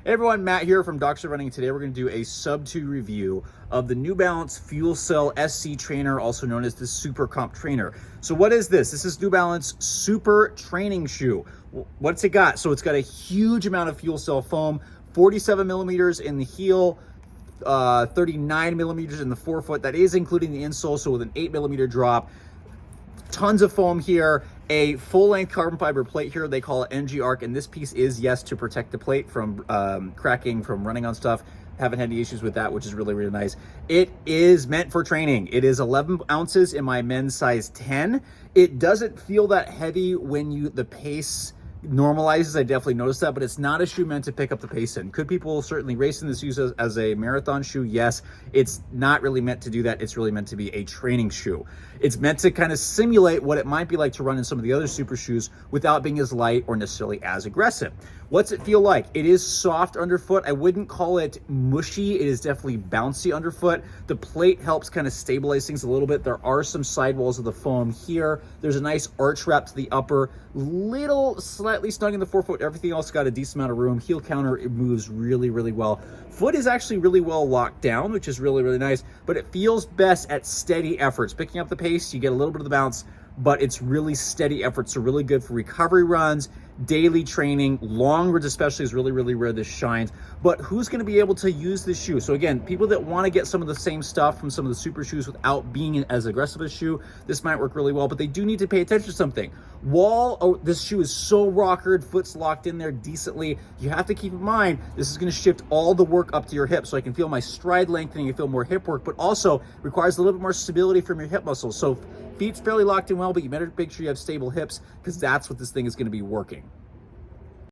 Hey everyone, Matt here from Doctor Running. Today we're going to do a sub-2 review of the New Balance Fuelcell SC Trainer, also known as the SuperComp Trainer. So what is this? This is New Balance Super Training Shoe. What's it got? So it's got a huge amount of fuel cell foam, 47 millimeters in the heel, 39 millimeters in the forefoot. That is including the insole, so with an 8 millimeter drop. Tons of foam here, a full-length carbon fiber plate here. They call it NG Arc, and this piece is, yes, to protect the plate from cracking, from running on stuff. Haven't had any issues with that, which is really, really nice. It is meant for training. It is 11 ounces in my men's size 10. It doesn't feel that heavy when the pace normalizes. I definitely noticed that, but it's not a shoe meant to pick up the pace in. Could people certainly race in this use as a marathon shoe? Yes. It's not really meant to do that. It's really meant to be a training shoe. It's meant to kind of simulate what it might be like to run in some of the other super shoes without being as light or necessarily as aggressive. What's it feel like? It is soft underfoot. I wouldn't call it mushy. It is definitely bouncy underfoot. The plate helps kind of stabilize things a little bit. There are some sidewalls of the foam here. There's a nice arch wrap to the upper, slightly snug in the forefoot. Everything else got a decent amount of room. Heel counter, it moves really, really well. Foot is actually really well locked down, which is really, really nice, but it feels best at steady efforts. Picking up the pace, you get a little bit of the bounce, but it's really steady efforts, so really good for recovery runs, daily training. Long runs especially is really, really where this shines. But who's going to be able to use this shoe? So again, people that want to get some of the same stuff from some of the super shoes without being as aggressive as a shoe, this might work really well, but they do need to pay attention to something. This shoe is so rockered, foot's locked in there decently. You have to keep in mind, this is going to shift all the work up to your hips. So I can feel my stride lengthening, I feel more hip work, but also requires a little bit more stability from your hip muscles. So feet's fairly locked in well, but you better make sure you have stable hips, because that's what this thing is going to be working.